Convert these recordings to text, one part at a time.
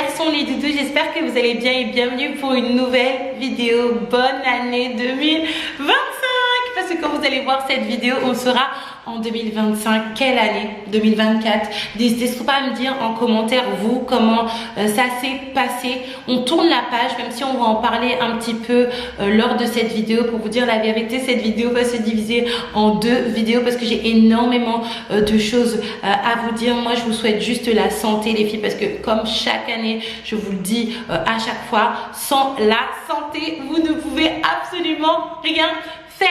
garçons, les doudous, j'espère que vous allez bien et bienvenue pour une nouvelle vidéo. Bonne année 2025. Parce que quand vous allez voir cette vidéo, on sera en 2025. Quelle année 2024? N'hésitez surtout pas à me dire en commentaire, vous, comment ça s'est passé. On tourne la page, même si on va en parler un petit peu lors de cette vidéo. Pour vous dire la vérité, cette vidéo va se diviser en deux vidéos parce que j'ai énormément de choses à vous dire. Moi, je vous souhaite juste la santé, les filles, parce que comme chaque année, je vous le dis à chaque fois, sans la santé, vous ne pouvez absolument rien faire.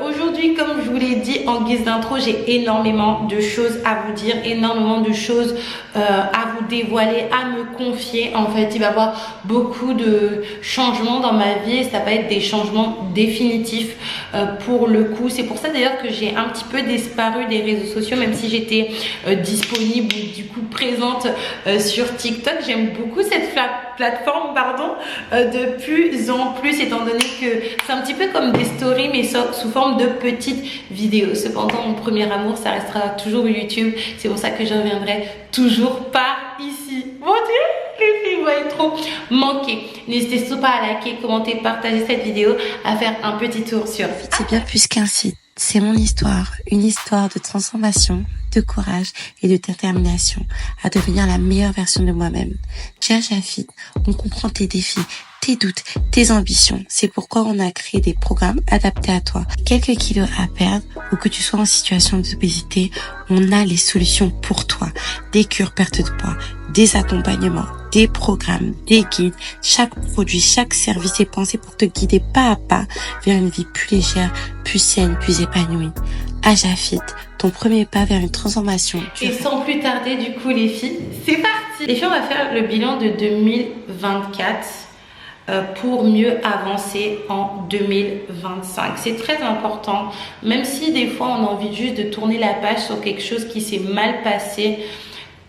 Aujourd'hui, comme je vous l'ai dit en guise d'intro, j'ai énormément de choses à vous dire, énormément de choses à vous dévoiler, à me confier. En fait, il va y avoir beaucoup de changements dans ma vie et ça va être des changements définitifs pour le coup. C'est pour ça d'ailleurs que j'ai un petit peu disparu des réseaux sociaux, même si j'étais disponible ou du coup présente sur TikTok. J'aime beaucoup cette plateforme, de plus en plus, étant donné que c'est un petit peu comme des stories mais sous forme de petites vidéos. Cependant, mon premier amour, ça restera toujours YouTube. C'est pour ça que je reviendrai toujours par ici. Mon Dieu, les filles vont être trop manquées. N'hésitez surtout pas à liker, commenter, partager cette vidéo, à faire un petit tour sur... C'est bien plus qu'un site. C'est mon histoire, une histoire de transformation, de courage et de détermination à devenir la meilleure version de moi-même. Chez Ajafit, on comprend tes défis, tes doutes, tes ambitions. C'est pourquoi on a créé des programmes adaptés à toi. Quelques kilos à perdre ou que tu sois en situation d'obésité, on a les solutions pour toi. Des cures perte de poids, des accompagnements, des programmes, des guides. Chaque produit, chaque service est pensé pour te guider pas à pas vers une vie plus légère, plus saine, plus épanouie. Ajafit, ton premier pas vers une transformation. Et sans plus tarder, du coup, les filles, c'est parti. Les filles, on va faire le bilan de 2024 pour mieux avancer en 2025. C'est très important, même si des fois on a envie juste de tourner la page sur quelque chose qui s'est mal passé.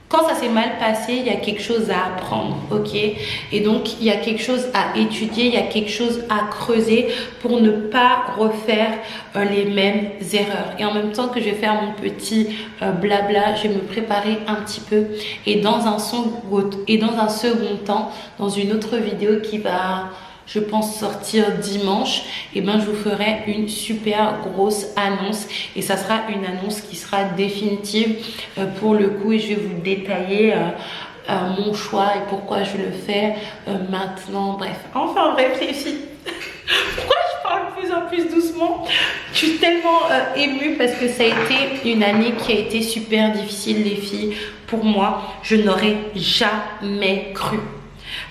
Quand ça s'est mal passé, il y a quelque chose à apprendre, ok? Et donc, il y a quelque chose à étudier, il y a quelque chose à creuser pour ne pas refaire les mêmes erreurs. Et en même temps que je vais faire mon petit blabla, je vais me préparer un petit peu. Et dans un second temps, dans une autre vidéo qui va... je pense sortir dimanche, et ben je vous ferai une super grosse annonce et ça sera une annonce qui sera définitive pour le coup et je vais vous détailler mon choix et pourquoi je le fais maintenant. Bref, enfin bref les filles. Pourquoi je parle de plus en plus doucement? Je suis tellement émue parce que ça a été une année qui a été super difficile les filles. Pour moi, je n'aurais jamais cru.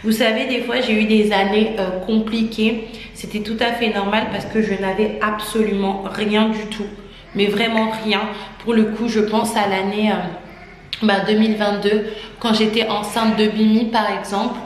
Vous savez, des fois, j'ai eu des années compliquées. C'était tout à fait normal parce que je n'avais absolument rien du tout. Mais vraiment rien. Pour le coup, je pense à l'année 2022, quand j'étais enceinte de Bimi, par exemple.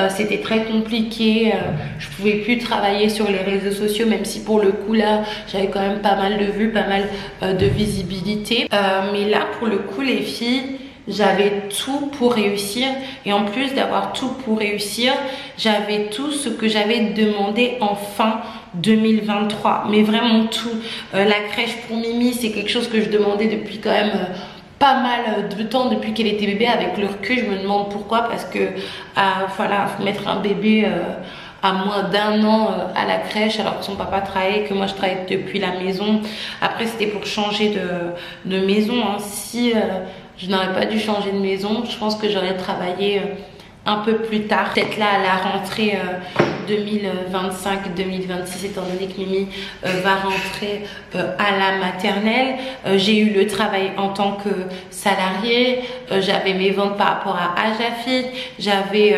C'était très compliqué. Je pouvais plus travailler sur les réseaux sociaux, même si pour le coup, là, j'avais quand même pas mal de vues, pas mal de visibilité. Mais là, pour le coup, les filles... j'avais tout pour réussir et en plus d'avoir tout pour réussir, j'avais tout ce que j'avais demandé en fin 2023, mais vraiment tout. La crèche pour Mimi, c'est quelque chose que je demandais depuis quand même pas mal de temps, depuis qu'elle était bébé. Avec le recul, je me demande pourquoi, parce que voilà, mettre un bébé à moins d'1 an à la crèche alors que son papa travaillait, que moi je travaillais depuis la maison. Après c'était pour changer de maison, hein. Si je n'aurais pas dû changer de maison, je pense que j'aurais travaillé un peu plus tard, peut-être là à la rentrée 2025-2026, étant donné que Mimi va rentrer à la maternelle. J'ai eu le travail en tant que salariée, j'avais mes ventes par rapport à Ajafit, j'avais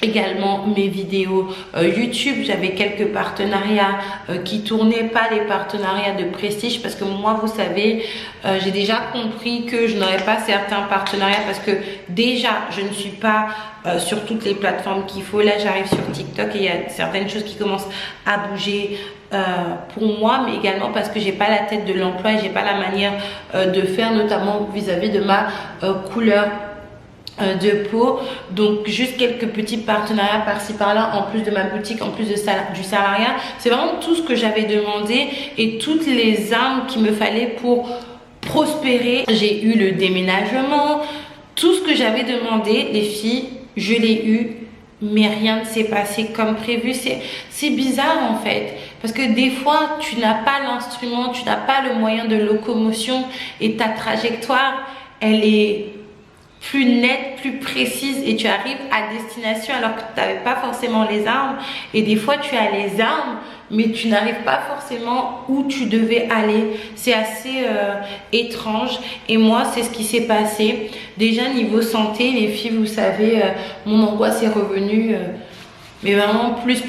également mes vidéos YouTube, j'avais quelques partenariats qui tournaient, pas les partenariats de prestige, parce que moi vous savez j'ai déjà compris que je n'aurais pas certains partenariats parce que déjà je ne suis pas sur toutes les plateformes qu'il faut. Là j'arrive sur TikTok et il y a certaines choses qui commencent à bouger pour moi, mais également parce que j'ai pas la tête de l'emploi et j'ai pas la manière de faire, notamment vis-à-vis de ma couleur de peau. Donc juste quelques petits partenariats par-ci par-là, en plus de ma boutique, en plus de du salariat. C'est vraiment tout ce que j'avais demandé et toutes les armes qu'il me fallait pour prospérer. J'ai eu le déménagement, Tout ce que j'avais demandé, les filles, je l'ai eu, mais rien ne s'est passé comme prévu. C'est bizarre en fait, parce que des fois, tu n'as pas l'instrument, tu n'as pas le moyen de locomotion et ta trajectoire, elle est plus nette, plus précise et tu arrives à destination alors que tu n'avais pas forcément les armes. Et des fois, tu as les armes, mais tu n'arrives pas forcément où tu devais aller. C'est assez étrange. Et moi, c'est ce qui s'est passé. Déjà, niveau santé, les filles, vous savez, mon angoisse est revenue. Mais vraiment plus.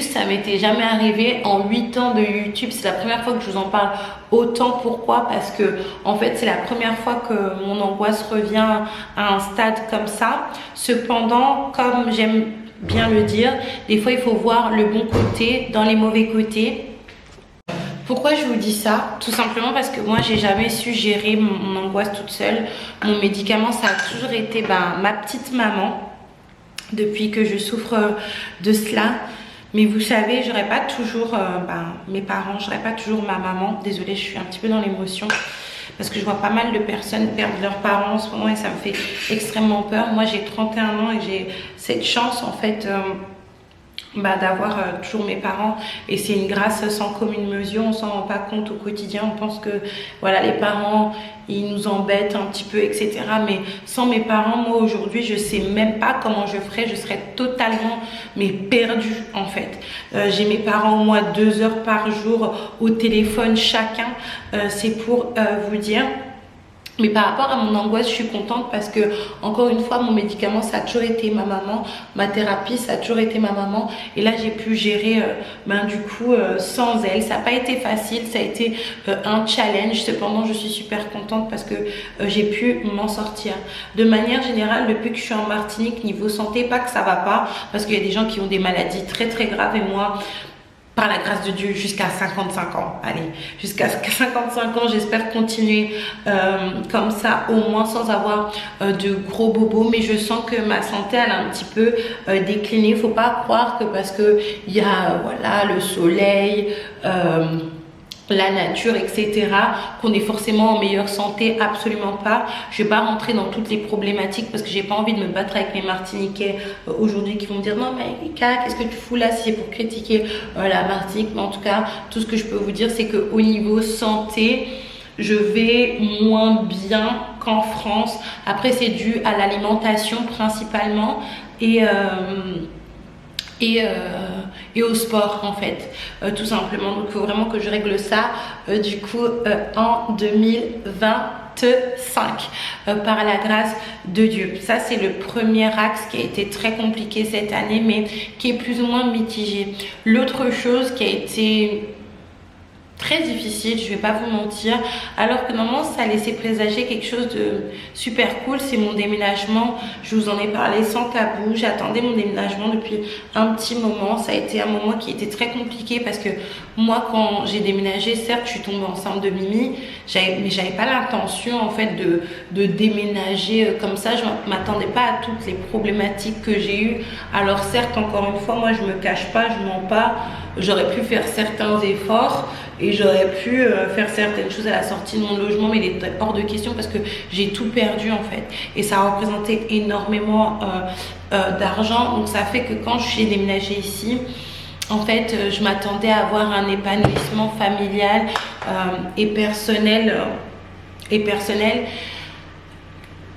Ça m'était jamais arrivé en 8 ans de YouTube. C'est la première fois que je vous en parle autant. Pourquoi? Parce que en fait c'est la première fois que mon angoisse revient à un stade comme ça. Cependant, comme j'aime bien le dire, des fois il faut voir le bon côté dans les mauvais côtés. Pourquoi je vous dis ça? Tout simplement parce que moi j'ai jamais su gérer mon angoisse toute seule. Mon médicament, ça a toujours été ma petite maman depuis que je souffre de cela. Mais vous savez, j'aurais pas toujours mes parents, j'aurais pas toujours ma maman. Désolée, je suis un petit peu dans l'émotion parce que je vois pas mal de personnes perdre leurs parents en ce moment et ça me fait extrêmement peur. Moi j'ai 31 ans et j'ai cette chance en fait d'avoir toujours mes parents et c'est une grâce sans commune mesure. On s'en rend pas compte au quotidien, on pense que voilà, les parents ils nous embêtent un petit peu, etc. Mais sans mes parents, moi aujourd'hui je sais même pas comment je ferais. Je serais totalement perdue en fait. J'ai mes parents au moins 2 heures par jour au téléphone chacun. C'est pour vous dire. Mais par rapport à mon angoisse, je suis contente parce que, encore une fois, mon médicament, ça a toujours été ma maman. Ma thérapie, ça a toujours été ma maman. Et là, j'ai pu gérer, sans elle. Ça n'a pas été facile, ça a été un challenge. Cependant, je suis super contente parce que j'ai pu m'en sortir. De manière générale, depuis que je suis en Martinique, niveau santé, pas que ça va pas, parce qu'il y a des gens qui ont des maladies très très graves et moi, par la grâce de Dieu, jusqu'à 55 ans. Allez, jusqu'à 55 ans, j'espère continuer comme ça, au moins sans avoir de gros bobos. Mais je sens que ma santé, elle a un petit peu décliné. Il ne faut pas croire que parce que il y a le soleil, la nature, etc., qu'on est forcément en meilleure santé. Absolument pas. Je vais pas rentrer dans toutes les problématiques parce que j'ai pas envie de me battre avec les Martiniquais aujourd'hui qui vont me dire non mais qu'est-ce que tu fous là, si c'est pour critiquer la Martinique. Mais en tout cas, tout ce que je peux vous dire, c'est que au niveau santé, je vais moins bien qu'en France. Après, c'est dû à l'alimentation principalement et au sport en fait, tout simplement. Donc il faut vraiment que je règle ça en 2025 par la grâce de Dieu. Ça, c'est le premier axe qui a été très compliqué cette année mais qui est plus ou moins mitigé. L'autre chose qui a été très difficile, je vais pas vous mentir, alors que normalement ça laissait présager quelque chose de super cool, c'est mon déménagement. Je vous en ai parlé sans tabou, j'attendais mon déménagement depuis un petit moment. Ça a été un moment qui était très compliqué parce que moi quand j'ai déménagé, certes je suis tombée enceinte de Mimi, mais j'avais pas l'intention en fait de déménager comme ça. Je m'attendais pas à toutes les problématiques que j'ai eues. Alors certes, encore une fois, moi je me cache pas, je mens pas, j'aurais pu faire certains efforts et j'aurais pu faire certaines choses à la sortie de mon logement, mais il était hors de question parce que j'ai tout perdu en fait et ça a représenté énormément d'argent. Donc ça fait que quand j'ai déménagé ici, en fait je m'attendais à avoir un épanouissement familial et personnel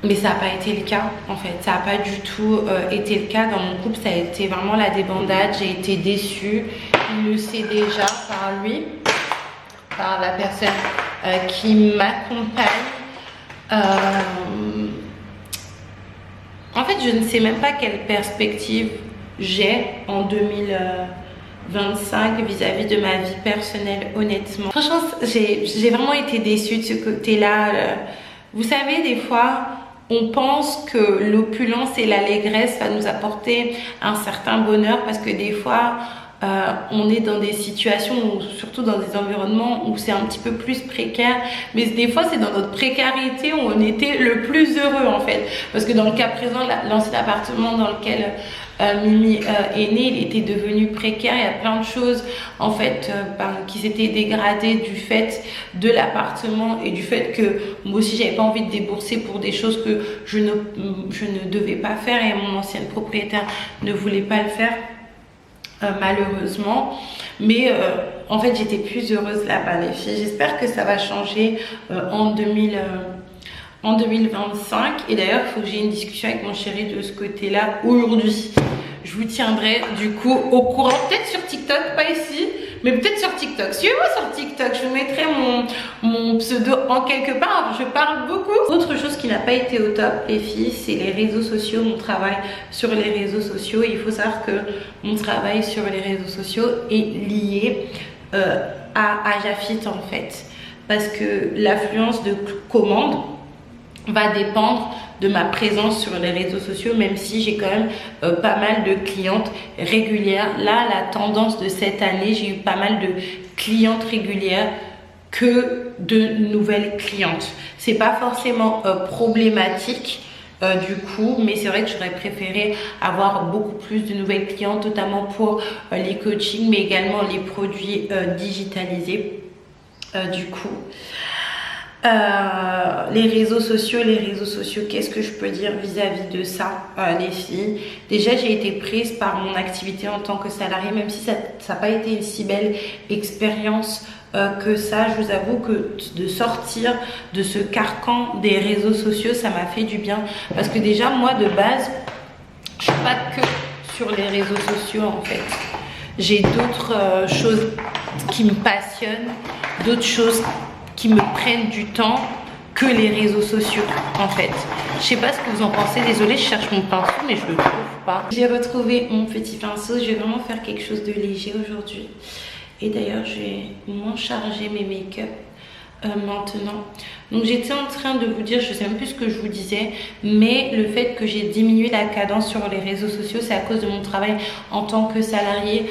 mais ça n'a pas été le cas en fait. Ça n'a pas du tout été le cas dans mon couple. Ça a été vraiment la débandade. J'ai été déçue, il le sait déjà par lui, par la personne qui m'accompagne. En fait, je ne sais même pas quelle perspective j'ai en 2025 vis-à-vis de ma vie personnelle, honnêtement. Franchement, j'ai vraiment été déçue de ce côté-là. Vous savez, des fois, on pense que l'opulence et l'allégresse va nous apporter un certain bonheur parce que des fois, on est dans des situations, surtout dans des environnements où c'est un petit peu plus précaire, mais des fois c'est dans notre précarité où on était le plus heureux en fait, parce que dans le cas présent, l'ancien appartement dans lequel Mimi est née, il était devenu précaire. Il y a plein de choses en fait qui s'étaient dégradées du fait de l'appartement et du fait que moi aussi j'avais pas envie de débourser pour des choses que je ne devais pas faire, et mon ancienne propriétaire ne voulait pas le faire. Malheureusement, mais en fait j'étais plus heureuse là-bas les filles. J'espère que ça va changer en 2025, et d'ailleurs il faut que j'ai une discussion avec mon chéri de ce côté là aujourd'hui. Je vous tiendrai du coup au courant, peut-être sur TikTok, pas ici, mais peut-être sur TikTok. Suivez-moi sur TikTok, je vous mettrai mon pseudo en quelque part, je parle beaucoup. Autre chose qui n'a pas été au top les filles, c'est les réseaux sociaux, mon travail sur les réseaux sociaux. Et il faut savoir que mon travail sur les réseaux sociaux est lié à Jafit en fait, parce que l'affluence de commandes va dépendre de ma présence sur les réseaux sociaux, même si j'ai quand même pas mal de clientes régulières. Là, la tendance de cette année, j'ai eu pas mal de clientes régulières que de nouvelles clientes. C'est pas forcément problématique du coup, mais c'est vrai que j'aurais préféré avoir beaucoup plus de nouvelles clientes, notamment pour les coachings, mais également les produits digitalisés du coup. Les réseaux sociaux, qu'est-ce que je peux dire vis-à-vis de ça les filles? Déjà j'ai été prise par mon activité en tant que salariée, même si ça n'a pas été une si belle expérience que ça. Je vous avoue que de sortir de ce carcan des réseaux sociaux, ça m'a fait du bien, parce que déjà moi de base je suis pas que sur les réseaux sociaux en fait. J'ai d'autres choses qui me passionnent, d'autres choses qui me prennent du temps que les réseaux sociaux en fait. Je sais pas ce que vous en pensez, désolée, je cherche mon pinceau mais je le trouve pas. J'ai retrouvé mon petit pinceau, je vais vraiment faire quelque chose de léger aujourd'hui. Et d'ailleurs je vais moins charger mes make-up maintenant. Donc j'étais en train de vous dire, je sais même plus ce que je vous disais, mais le fait que j'ai diminué la cadence sur les réseaux sociaux, c'est à cause de mon travail en tant que salariée,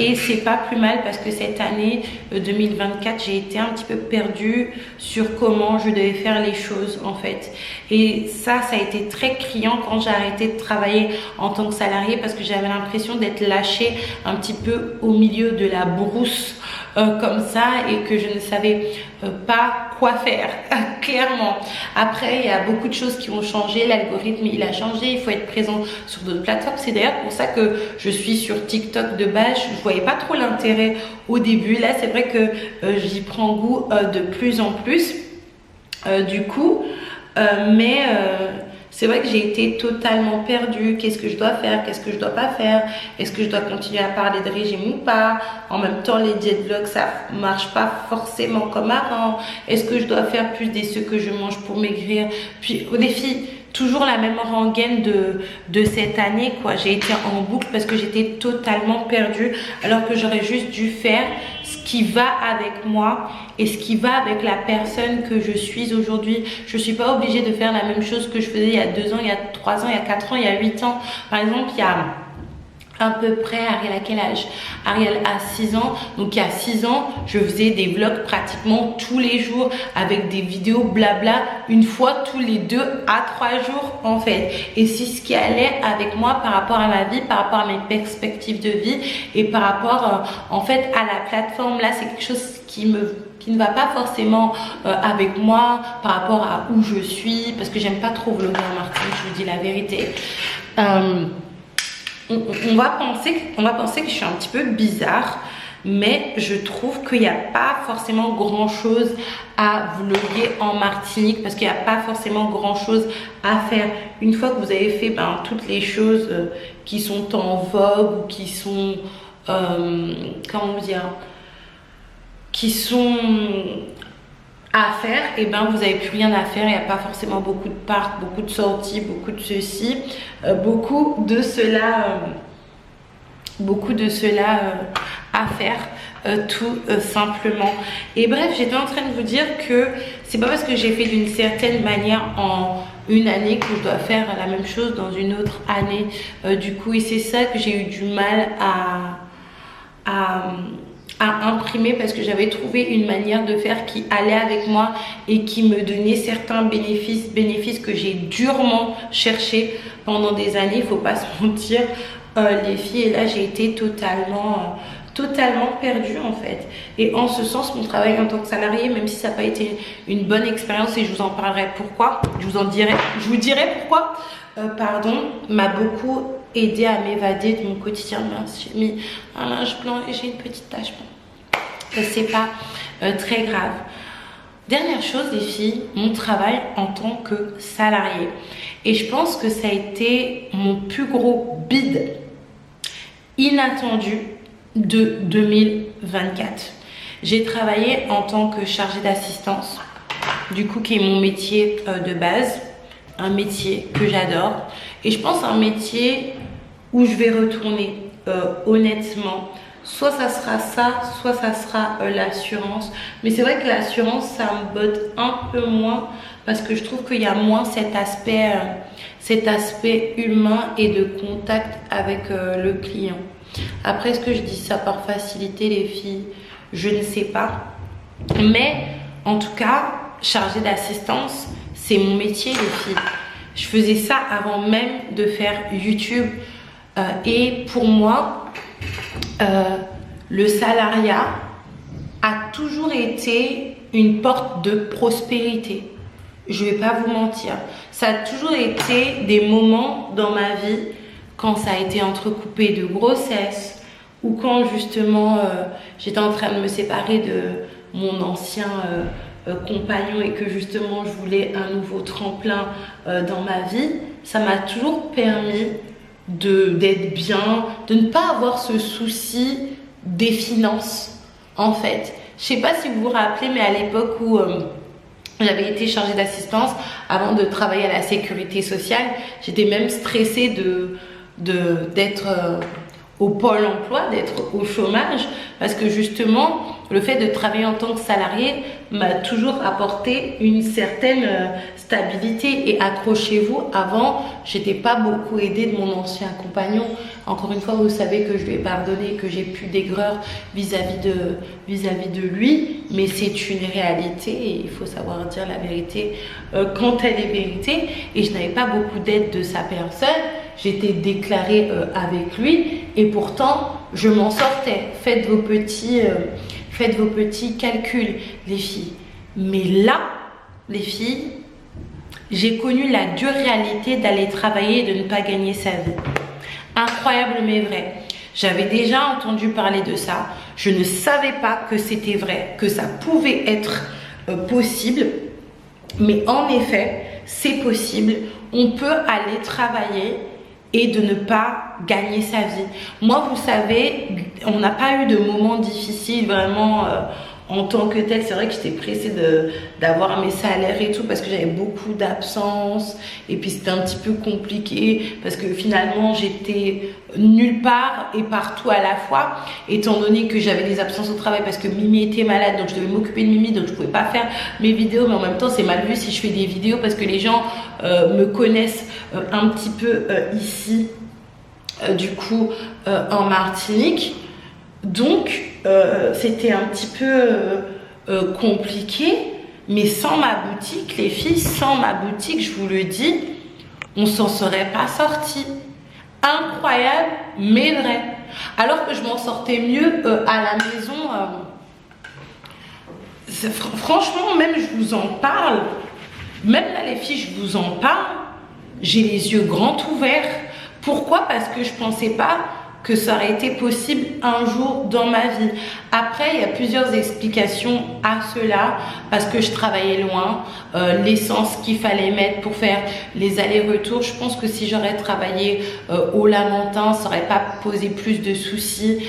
et c'est pas plus mal, parce que cette année 2024 j'ai été un petit peu perdue sur comment je devais faire les choses en fait, et ça a été très criant quand j'ai arrêté de travailler en tant que salariée, parce que j'avais l'impression d'être lâchée un petit peu au milieu de la brousse comme ça, et que je ne savais pas quoi faire clairement. Après il y a beaucoup de choses qui ont changé, l'algorithme il a changé, il faut être présent sur d'autres plateformes. C'est d'ailleurs pour ça que je suis sur TikTok de base. Je voyais pas trop l'intérêt au début, là c'est vrai que j'y prends goût de plus en plus du coup, mais c'est vrai que j'ai été totalement perdue. Qu'est-ce que je dois faire? Qu'est-ce que je dois pas faire? Est-ce que je dois continuer à parler de régime ou pas? En même temps, les diet vlogs, ça marche pas forcément comme avant. Est-ce que je dois faire plus des ce que je mange pour maigrir? Puis au défi, toujours la même rengaine de cette année quoi. J'ai été en boucle parce que j'étais totalement perdue, alors que j'aurais juste dû faire ce qui va avec moi et ce qui va avec la personne que je suis aujourd'hui. Je suis pas obligée de faire la même chose que je faisais il y a 2 ans, il y a 3 ans, il y a 4 ans, il y a 8 ans. Par exemple, il y a à peu près, Ariel a quel âge? Ariel a 6 ans. Donc il y a 6 ans, je faisais des vlogs pratiquement tous les jours avec des vidéos blabla, une fois tous les 2 à 3 jours en fait. Et c'est ce qui allait avec moi par rapport à ma vie, par rapport à mes perspectives de vie et par rapport en fait à la plateforme. Là c'est quelque chose qui ne va pas forcément avec moi par rapport à où je suis, parce que j'aime pas trop vlogger en Martinique, je vous dis la vérité. On va penser que je suis un petit peu bizarre, mais je trouve qu'il n'y a pas forcément grand chose à vlogger en Martinique, parce qu'il n'y a pas forcément grand chose à faire. Une fois que vous avez fait toutes les choses qui sont en vogue ou qui sont comment dire, qui sont à faire, et vous n'avez plus rien à faire. Il n'y a pas forcément beaucoup de parcs, beaucoup de sorties, beaucoup de ceci, beaucoup de cela à faire, tout simplement. Et bref, j'étais en train de vous dire que c'est pas parce que j'ai fait d'une certaine manière en une année que je dois faire la même chose dans une autre année du coup, et c'est ça que j'ai eu du mal à imprimer parce que j'avais trouvé une manière de faire qui allait avec moi et qui me donnait certains bénéfices que j'ai durement cherché pendant des années, il faut pas se mentir les filles. Et là j'ai été totalement perdue en fait. Et en ce sens, mon travail en tant que salarié, même si ça n'a pas été une bonne expérience, et je vous en parlerai pourquoi, je vous dirai pourquoi, m'a beaucoup aidé à m'évader de mon quotidien. Mince, j'ai mis un linge blanc et j'ai une petite tache. Bon, c'est pas très grave. Dernière chose les filles, mon travail en tant que salarié. Et je pense que ça a été mon plus gros bide inattendu de 2024. J'ai travaillé en tant que chargée d'assistance, du coup qui est mon métier de base, un métier que j'adore et je pense un métier où je vais retourner honnêtement. Soit ça sera ça, soit ça sera l'assurance. Mais c'est vrai que l'assurance, ça me botte un peu moins parce que je trouve qu'il y a moins cet aspect humain et de contact avec le client. Après, est-ce que je dis ça par facilité, les filles? Je ne sais pas. Mais en tout cas, chargée d'assistance, c'est mon métier, les filles. Je faisais ça avant même de faire YouTube. Et pour moi, le salariat a toujours été une porte de prospérité. Je ne vais pas vous mentir. Ça a toujours été des moments dans ma vie quand ça a été entrecoupé de grossesse ou quand justement j'étais en train de me séparer de mon ancien compagnon et que justement je voulais un nouveau tremplin dans ma vie. Ça m'a toujours permis d'être bien, de ne pas avoir ce souci des finances en fait. Je sais pas si vous vous rappelez, mais à l'époque où j'avais été chargée d'assistance avant de travailler à la sécurité sociale, j'étais même stressée d'être au pôle emploi, d'être au chômage, parce que justement le fait de travailler en tant que salarié m'a toujours apporté une certaine stabilité. Et accrochez-vous, avant j'étais pas beaucoup aidée de mon ancien compagnon. Encore une fois, vous savez que je lui ai pardonné, que j'ai plus d'aigreur vis-à-vis de lui, mais c'est une réalité et il faut savoir dire la vérité quand elle est vérité. Et je n'avais pas beaucoup d'aide de sa personne, j'étais déclarée avec lui et pourtant je m'en sortais. Faites vos petits calculs, les filles. Mais là, les filles, j'ai connu la dure réalité d'aller travailler et de ne pas gagner sa vie. Incroyable mais vrai. J'avais déjà entendu parler de ça. Je ne savais pas que c'était vrai, que ça pouvait être possible. Mais en effet, c'est possible. On peut aller travailler et de ne pas gagner sa vie. Moi, vous savez, on n'a pas eu de moments difficiles vraiment en tant que tel. C'est vrai que j'étais pressée d'avoir mes salaires et tout parce que j'avais beaucoup d'absences et puis c'était un petit peu compliqué parce que finalement j'étais nulle part et partout à la fois, étant donné que j'avais des absences au travail parce que Mimi était malade, donc je devais m'occuper de Mimi, donc je pouvais pas faire mes vidéos. Mais en même temps c'est mal vu si je fais des vidéos parce que les gens me connaissent un petit peu ici du coup en Martinique. Donc c'était un petit peu compliqué, mais sans ma boutique, les filles, sans ma boutique, je vous le dis, on s'en serait pas sorti. Incroyable, mais vrai. Alors que je m'en sortais mieux à la maison. Franchement, même je vous en parle, même là les filles, je vous en parle, j'ai les yeux grands ouverts. Pourquoi? Parce que je pensais pas que ça aurait été possible un jour dans ma vie. Après, il y a plusieurs explications à cela, parce que je travaillais loin, l'essence qu'il fallait mettre pour faire les allers-retours. Je pense que si j'aurais travaillé au Lamentin, ça n'aurait pas posé plus de soucis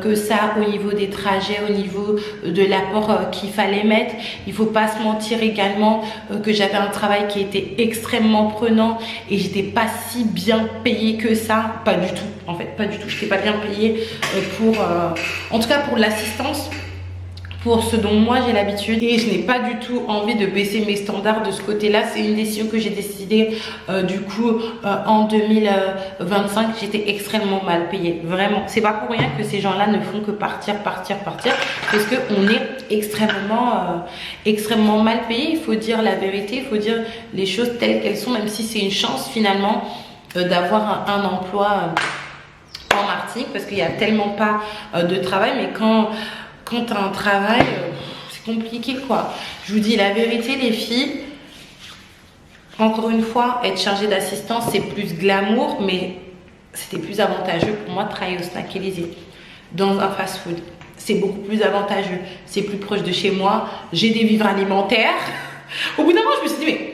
que ça au niveau des trajets, au niveau de l'apport qu'il fallait mettre. Il faut pas se mentir également que j'avais un travail qui était extrêmement prenant et j'étais pas si bien payée que ça. Pas du tout, en fait, pas du tout. Je n'étais pas bien payée en tout cas pour l'assistance. pour ce dont moi j'ai l'habitude et je n'ai pas du tout envie de baisser mes standards de ce côté-là. C'est une décision que j'ai décidée du coup en 2025. J'étais extrêmement mal payée, vraiment. C'est pas pour rien que ces gens-là ne font que partir, parce que on est extrêmement mal payé. Il faut dire la vérité, il faut dire les choses telles qu'elles sont, même si c'est une chance finalement d'avoir un emploi en Martinique, parce qu'il n'y a tellement pas de travail. Mais quand tu as un travail, c'est compliqué quoi. Je vous dis la vérité les filles, encore une fois, être chargée d'assistance c'est plus glamour, mais c'était plus avantageux pour moi de travailler au Snack Élysée, dans un fast food. C'est beaucoup plus avantageux, c'est plus proche de chez moi, j'ai des vivres alimentaires. Au bout d'un moment je me suis dit mais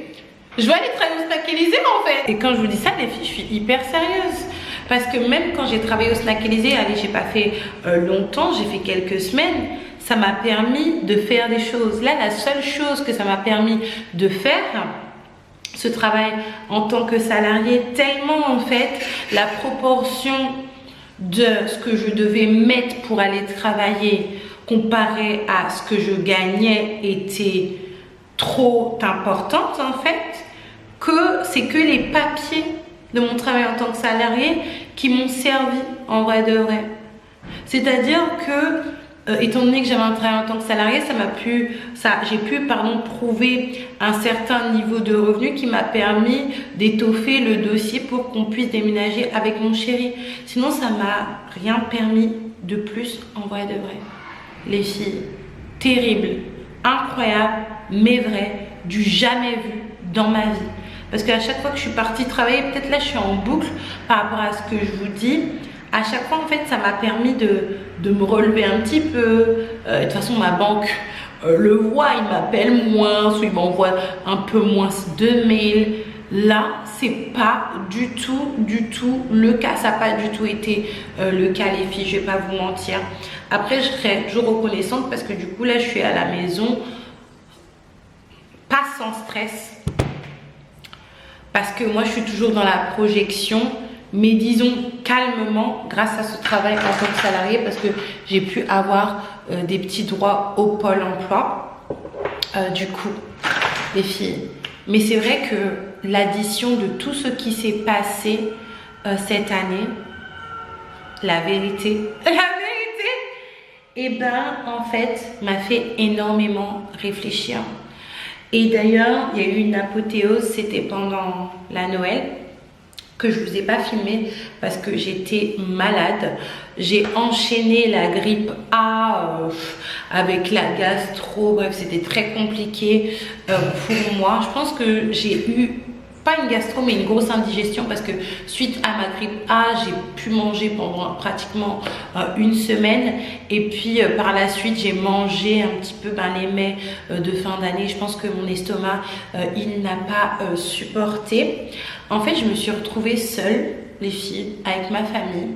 je vais aller travailler au Snack Élysée en fait. Et quand je vous dis ça les filles, je suis hyper sérieuse. Parce que même quand j'ai travaillé au Snack Élysée, allez, j'ai pas fait longtemps, j'ai fait quelques semaines, ça m'a permis de faire des choses. Là, la seule chose que ça m'a permis de faire, ce travail en tant que salarié, tellement en fait, la proportion de ce que je devais mettre pour aller travailler comparé à ce que je gagnais était trop importante en fait, que c'est que les papiers de mon travail en tant que salarié qui m'ont servi en vrai de vrai. C'est-à-dire que étant donné que j'avais un travail en tant que salarié, j'ai pu prouver un certain niveau de revenu qui m'a permis d'étoffer le dossier pour qu'on puisse déménager avec mon chéri. Sinon ça m'a rien permis de plus en vrai de vrai. Les filles, terrible, incroyable, mais vrai, du jamais vu dans ma vie. Parce qu'à chaque fois que je suis partie travailler, peut-être là je suis en boucle par rapport à ce que je vous dis. À chaque fois en fait ça m'a permis de me relever un petit peu. De toute façon ma banque le voit, il m'appelle moins, ou il m'envoie un peu moins de mails. Là c'est pas du tout le cas. Ça n'a pas du tout été le cas les filles, je vais pas vous mentir. Après je serai toujours reconnaissante parce que du coup là je suis à la maison. Pas sans stress. Parce que moi je suis toujours dans la projection, mais disons calmement grâce à ce travail en tant que salarié, parce que j'ai pu avoir des petits droits au Pôle emploi du coup les filles. Mais c'est vrai que l'addition de tout ce qui s'est passé cette année, la vérité, et ben en fait m'a fait énormément réfléchir. Et d'ailleurs, il y a eu une apothéose, c'était pendant la Noël, que je ne vous ai pas filmé parce que j'étais malade. J'ai enchaîné la grippe A avec la gastro, bref, c'était très compliqué pour moi. Je pense que j'ai eu, pas une gastro, mais une grosse indigestion parce que suite à ma grippe A, j'ai pu manger pendant pratiquement une semaine. Et puis par la suite, j'ai mangé un petit peu les mets de fin d'année. Je pense que mon estomac, il n'a pas supporté. En fait, je me suis retrouvée seule, les filles, avec ma famille,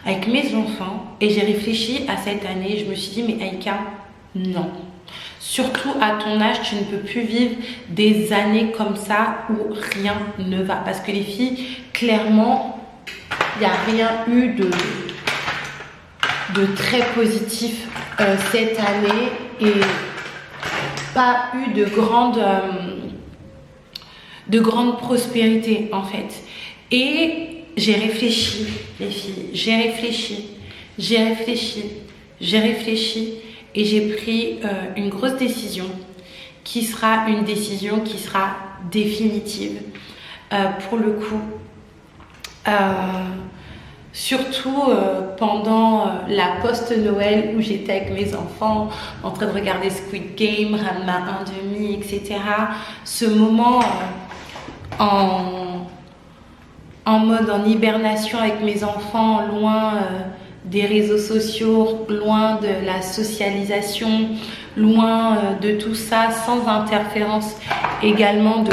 avec mes enfants. Et j'ai réfléchi à cette année. Je me suis dit, mais Aïka, non. Surtout à ton âge, tu ne peux plus vivre des années comme ça où rien ne va. Parce que les filles, clairement, il n'y a rien eu de très positif cette année. Et pas eu de grande prospérité en fait. Et j'ai réfléchi, les filles. J'ai réfléchi. Et j'ai pris une grosse décision qui sera une décision qui sera définitive pour le coup. Surtout pendant la post-Noël où j'étais avec mes enfants en train de regarder Squid Game, Ranma 1/2, etc. Ce moment en mode en hibernation avec mes enfants, loin des réseaux sociaux, loin de la socialisation, loin de tout ça, sans interférence également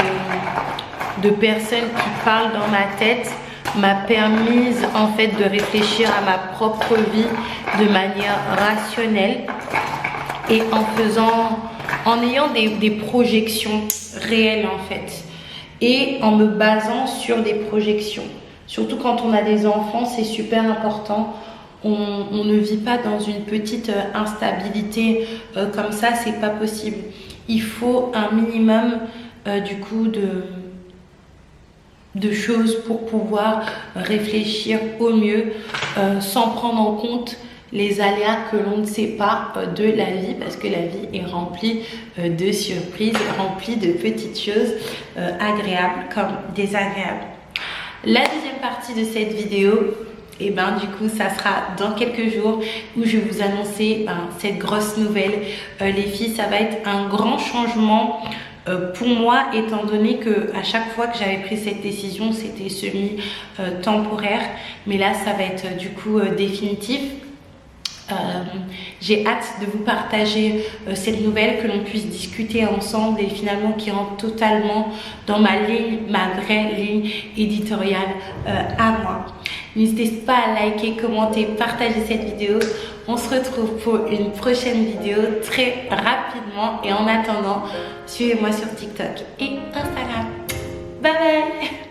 de personnes qui parlent dans ma tête, m'a permis en fait de réfléchir à ma propre vie de manière rationnelle et en ayant des projections réelles en fait et en me basant sur des projections. Surtout quand on a des enfants, c'est super important. on ne vit pas dans une petite instabilité comme ça, c'est pas possible. Il faut un minimum du coup de choses pour pouvoir réfléchir au mieux sans prendre en compte les aléas que l'on ne sait pas de la vie, parce que la vie est remplie de surprises, remplie de petites choses agréables comme désagréables. La deuxième partie de cette vidéo, et ben du coup ça sera dans quelques jours où je vais vous annoncer cette grosse nouvelle. Les filles, ça va être un grand changement pour moi, étant donné que à chaque fois que j'avais pris cette décision, c'était semi-temporaire, mais là ça va être du coup définitif. J'ai hâte de vous partager cette nouvelle, que l'on puisse discuter ensemble et finalement qui rentre totalement dans ma vraie ligne éditoriale à moi. N'hésitez pas à liker, commenter, partager cette vidéo. On se retrouve pour une prochaine vidéo très rapidement et en attendant, suivez-moi sur TikTok et Instagram. Bye bye.